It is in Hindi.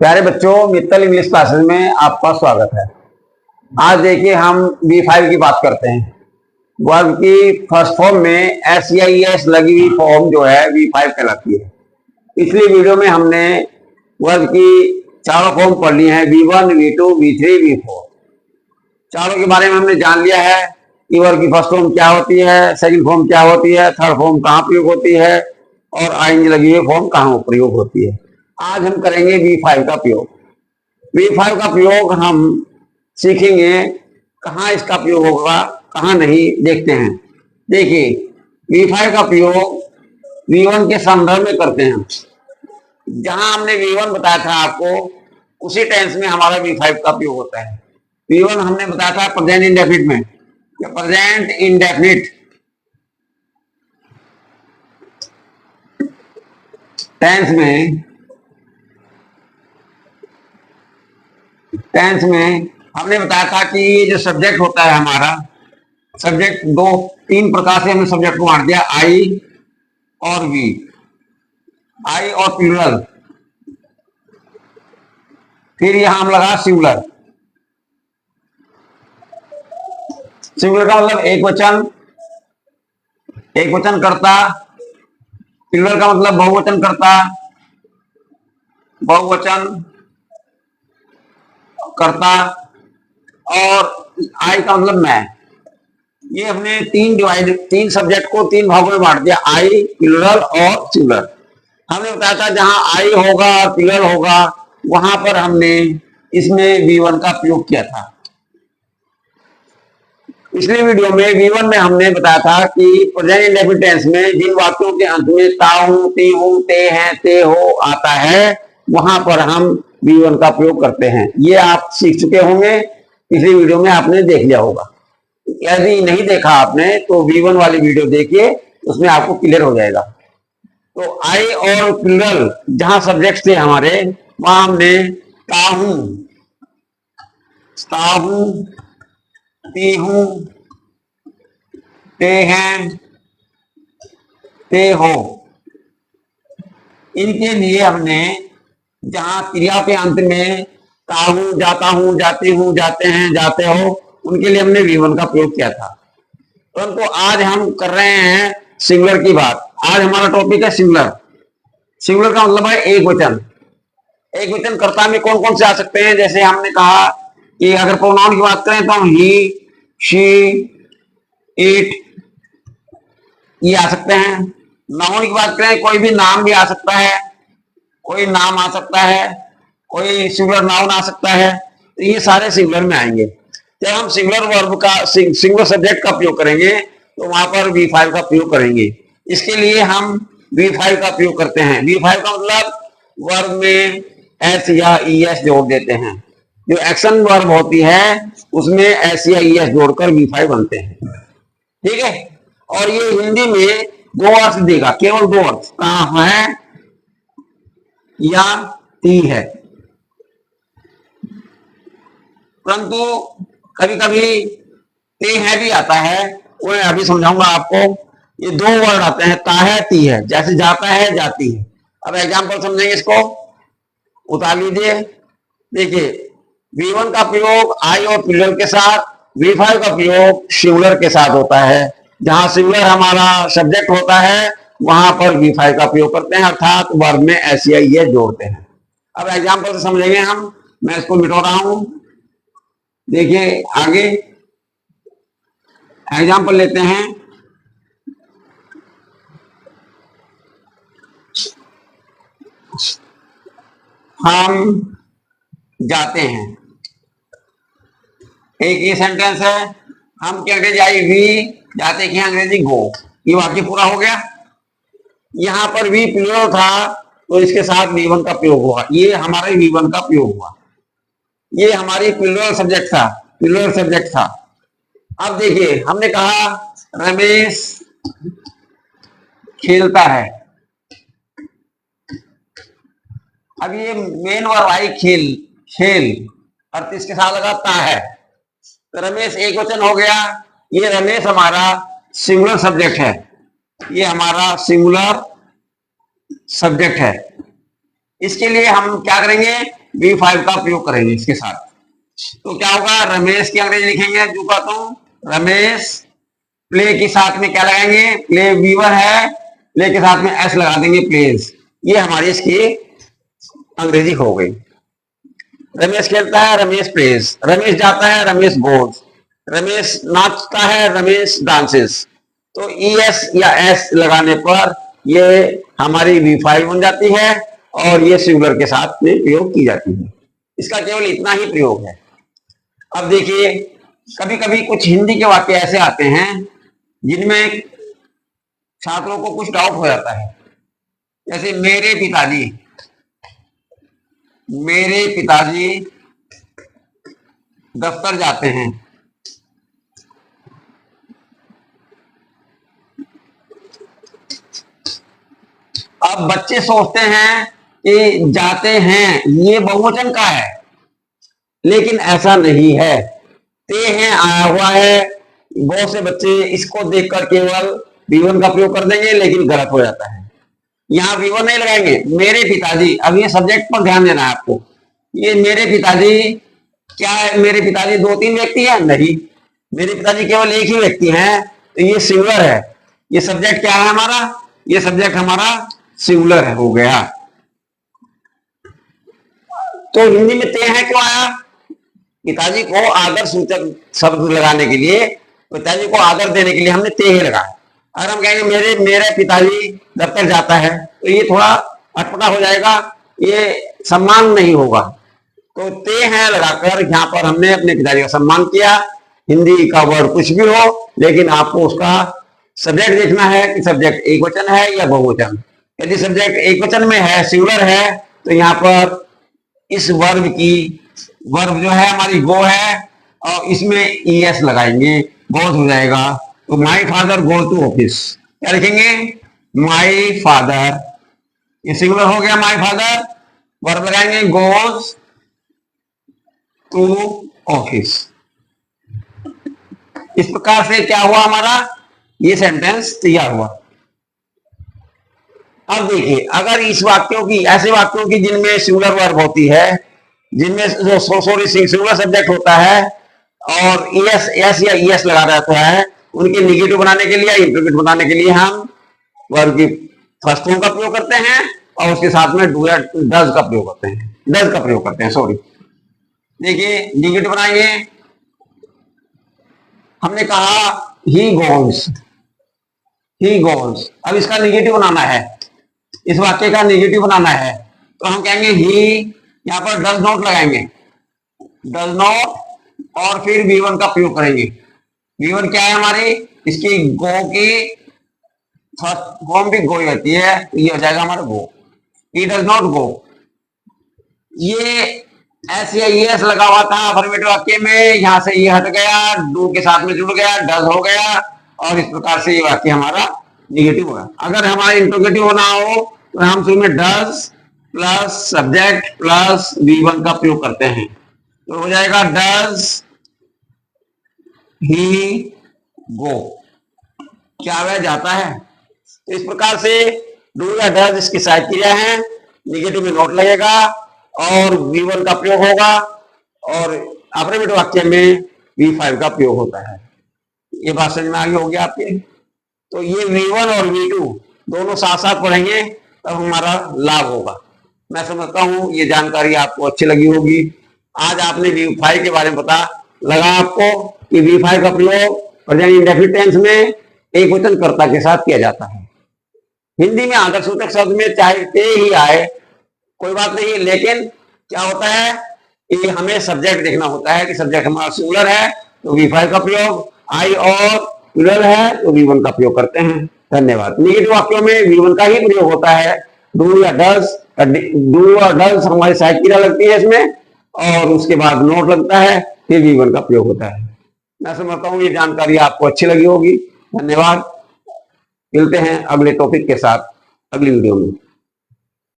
प्यारे बच्चों, मित्तल इंग्लिश क्लासेस में आपका स्वागत है। आज देखिए हम V5 की बात करते हैं। वर्ब की फर्स्ट फॉर्म में SEIS लगी हुई फॉर्म जो है V5 कहलाती है। पिछली वीडियो में हमने वर्ब की चारों फॉर्म पढ़ ली है, V1, V2, V3, V4। चारों के बारे में हमने जान लिया है कि वर्ब की फर्स्ट फॉर्म क्या होती है, सेकंड फॉर्म क्या होती है, थर्ड फॉर्म कहाँ प्रयोग होती है और आईएनजी लगी हुई फॉर्म कहाँ प्रयोग होती है। आज हम करेंगे V5 का प्रयोग। V5 का प्रयोग हम सीखेंगे, कहाँ इसका प्रयोग होगा कहाँ नहीं, देखते हैं। देखिए V5 का प्रयोग V1 के संदर्भ में करते हैं। जहां हमने V1 बताया था आपको, उसी टेंस में हमारा V5 का प्रयोग होता है। V1 हमने बताया था प्रेजेंट इंडेफिनिट में, प्रेजेंट इंडेफिनिट टेंस में हमने बताया था कि ये जो सब्जेक्ट होता है हमारा, सब्जेक्ट तीन प्रकार से हमने सब्जेक्ट को बांट दिया, आई और वी, आई और प्लूरल, फिर यहां हम लगा सिंगुलर। सिंगुलर का मतलब एक वचन करता, प्लूरल का मतलब बहुवचन करता, बहुवचन करता, और आई का मतलब मैं। ये हमने तीन सब्जेक्ट को तीन भागों में बांट दिया, आई, प्लूरल और सिंगुलर। हमने बताया था जहां आई होगा और प्लूरल होगा वहां पर हमने इसमें V1 का प्रयोग किया था। पिछली वीडियो में V1 में हमने बताया था कि प्रेजेंट इंडेफिनिट टेंस में जिन वाक्यों के अंत में ता हूं, ती हूं, ते हैं, ते हो आता है, वहां पर हम V1 का प्रयोग करते हैं। ये आप सीख चुके होंगे, पिछली वीडियो में आपने देख लिया होगा। यदि नहीं देखा आपने तो V1 वाली वीडियो देखिए, उसमें आपको क्लियर हो जाएगा। तो आई और प्लूरल जहां सब्जेक्ट थे हमारे, वहां हमने ता हूं, ती हूं, ते हैं, ते हो, इनके लिए हमने जहां क्रिया के अंत में ता हूं, जाता हूं, जाती हूं, जाते हैं, जाते हो, उनके लिए हमने V1 का प्रयोग किया था। परंतु आज हम कर रहे हैं सिंगुलर की बात। आज हमारा टॉपिक है सिंगुलर। सिंगुलर का मतलब है एक वचन। एक वचन कर्ता में कौन कौन से आ सकते हैं? जैसे हमने कहा कि अगर प्रोनाउन की बात करें तो ही, शी, इट, ये आ सकते हैं। नाउन की बात करें, कोई भी नाम भी आ सकता है, कोई नाम आ सकता है, कोई सिंगुलर नाउन आ सकता है, तो ये सारे सिंगुलर में आएंगे। जब हम सिंगुलर वर्ब का, सिंगुलर सब्जेक्ट का प्रयोग करेंगे तो वहां पर V5 का प्रयोग करेंगे। इसके लिए हम V5 का प्रयोग करते हैं। V5 का मतलब वर्ब में S या ES जोड़ देते हैं। जो एक्शन वर्ब होती है उसमें S या ES जोड़कर V5 बनते हैं। ठीक है, और ये हिंदी में दो अर्थ देगा, केवल दो अर्थ, कहां है या ती है। परंतु कभी कभी ते है भी आता है, वो मैं अभी समझाऊंगा आपको। ये दो वर्ड आते हैं, ता है, ती है, जैसे जाता है, जाती है। अब एग्जाम्पल समझेंगे, इसको उतार लीजिए। देखिए V1 का प्रयोग आई और प्लूरल के साथ, V5 का प्रयोग सिंगुलर के साथ होता है। जहां सिंगुलर हमारा सब्जेक्ट होता है वहां पर V5 का प्रयोग करते हैं, अर्थात वर्ब में SEIS जोड़ते हैं। अब एग्जाम्पल से समझेंगे हम, मैं इसको मिटा रहा हूं। देखिए आगे एग्जाम्पल लेते हैं। हम जाते हैं, एक ये सेंटेंस है। हम की अंग्रेजी आई वी, जाते की अंग्रेजी गो, ये वाक्य पूरा हो गया। यहां पर वी प्लूरल था तो इसके साथ V1 का प्रयोग हुआ, ये हमारा V1 का प्रयोग हुआ। ये हमारी प्लूरल सब्जेक्ट था। अब देखिए हमने कहा रमेश खेलता है। अब ये मेन वर्ब आई खेल, अर्थ इसके साथ लगाता है, तो रमेश एक वचन हो गया। ये रमेश हमारा सिंगुलर सब्जेक्ट है, ये हमारा सिंगुलर सब्जेक्ट है। इसके लिए हम क्या करेंगे, V5 का प्रयोग करेंगे इसके साथ। तो क्या होगा, रमेश की अंग्रेजी लिखेंगे, जो कहता हूं रमेश, प्ले के साथ में क्या लगाएंगे, प्ले V1 है, प्ले के साथ में S लगा देंगे, प्लेज। ये हमारी इसकी अंग्रेजी हो गई। रमेश खेलता है, रमेश प्लेज। रमेश जाता है, रमेश गोज। रमेश नाचता है, रमेश डांसेस। तो ES या S लगाने पर ये हमारी V5 बन जाती है और ये सिंगुलर के साथ में प्रयोग की जाती है। इसका केवल इतना ही प्रयोग है। अब देखिए, कभी कभी कुछ हिंदी के वाक्य ऐसे आते हैं जिनमें छात्रों को कुछ डाउट हो जाता है। जैसे मेरे पिताजी, मेरे पिताजी दफ्तर जाते हैं। अब बच्चे सोचते हैं कि जाते हैं ये बहुवचन का है, लेकिन ऐसा नहीं है। ते हैं आया हुआ है। बहुत से बच्चे इसको देखकर केवल V1 का प्रयोग कर देंगे, लेकिन गलत हो जाता है। यहाँ V1 नहीं लगाएंगे, मेरे पिताजी। अब ये सब्जेक्ट पर ध्यान देना है आपको। ये मेरे पिताजी क्या है, मेरे पिताजी 2-3 व्यक्ति हैं? नहीं, मेरे पिताजी केवल एक ही व्यक्ति हैं, तो ये सिंगुलर है। ये सब्जेक्ट क्या है हमारा, ये सब्जेक्ट हमारा सिंगुलर है, हो गया। तो हिंदी में ते है क्यों आया? पिताजी को आदर सूचक शब्द लगाने के लिए, पिताजी को आदर देने के लिए हमने ते ही लगाया। अगर हम कहेंगे मेरे पिताजी दफ्तर जाता है, तो ये थोड़ा अटपटा हो जाएगा, ये सम्मान नहीं होगा। तो ते हैं लगाकर यहाँ पर हमने अपने पिताजी का सम्मान किया। हिंदी का वर्ड कुछ भी हो, लेकिन आपको उसका सब्जेक्ट देखना है कि सब्जेक्ट एक वचन है या बहुवचन। यदि सब्जेक्ट एक वचन में है, सिंगुलर है, तो यहाँ पर इस वर्ब जो है हमारी गो है, और इसमें ES लगाएंगे, गोज हो जाएगा। तो my father go to office, क्या लिखेंगे, माई फादर। ये सिंगुलर हो गया, माई फादर। वर्ब लगाएंगे गोज टू ऑफिस। इस प्रकार से क्या हुआ हमारा, ये सेंटेंस तैयार हुआ। अब देखिए, अगर इस वाक्यों की, ऐसे वाक्यों की जिनमें सिंगुलर वर्ब होती है, जिनमें सिंगुलर सब्जेक्ट होता है और ES या ES लगा रहता है, उनके निगेटिव बनाने के लिए या इंटरोगेटिव बनाने के लिए हम वर्ब की फर्स्ट फॉर्म का प्रयोग करते हैं और उसके साथ में डू या डज का प्रयोग करते हैं, डज का प्रयोग करते हैं, सॉरी। देखिए, निगेटिव बनाएंगे, हमने कहा ही गोज, ही गोज। अब इसका निगेटिव बनाना है, इस वाक्य का निगेटिव बनाना है, तो हम कहेंगे ही, यहां पर डज नॉट लगाएंगे, डज नॉट, और फिर V1 का प्रयोग करेंगे। V1 क्या है हमारी, इसकी गो की फर्स्ट फॉर्म भी गो होती है, तो ये हो जाएगा हमारा गो। He does not go. ये S या ES लगा हुआ था अफर्मेटिव वाक्य में, यहां से ये हट गया, डू के साथ में जुड़ गया, डज हो गया, और इस प्रकार से ये वाक्य हमारा निगेटिव होगा। अगर हमारा इंट्रोगेटिव होना हो तो हम शुरू में does plus subject plus V1 का प्रयोग करते हैं, तो हो जाएगा डज ही गो। क्या वह जाता है? तो इस प्रकार से डू या डज इसकी सहायक क्रिया है, निगेटिव में नोट लगेगा और V1 का प्रयोग होगा, और अफर्मेटिव वाक्य में V5 का प्रयोग होता है। ये बात समझ में आ गई होगी आपके। तो ये V1 और V2 दोनों साथ साथ पढ़ेंगे, तब हमारा लाभ होगा। मैं समझता हूं ये जानकारी आपको अच्छी लगी होगी। आज आपने V5 के बारे में पता लगा आपको कि V5 का प्रयोग प्रेजेंट इंडेफिनिट टेंस में एक वचन कर्ता के साथ किया जाता है। हिंदी में आदर सूचक शब्द में चाहे ते ही आए कोई बात नहीं, लेकिन क्या होता है कि हमें सब्जेक्ट देखना होता है कि सब्जेक्ट हमारा सिंगुलर है तो V5 का प्रयोग, आई और प्लूरल है तो V1 का प्रयोग करते हैं। धन्यवाद। निगेटिव वाक्यों में V1 का ही प्रयोग होता है। डू या डज, डू और डज हमारी सहायक क्रिया लगती है इसमें, और उसके बाद नोट लगता है, फिर V1 का प्रयोग होता है। मैं समझता हूँ ये जानकारी आपको अच्छी लगी होगी। धन्यवाद। मिलते हैं अगले टॉपिक के साथ अगली वीडियो में।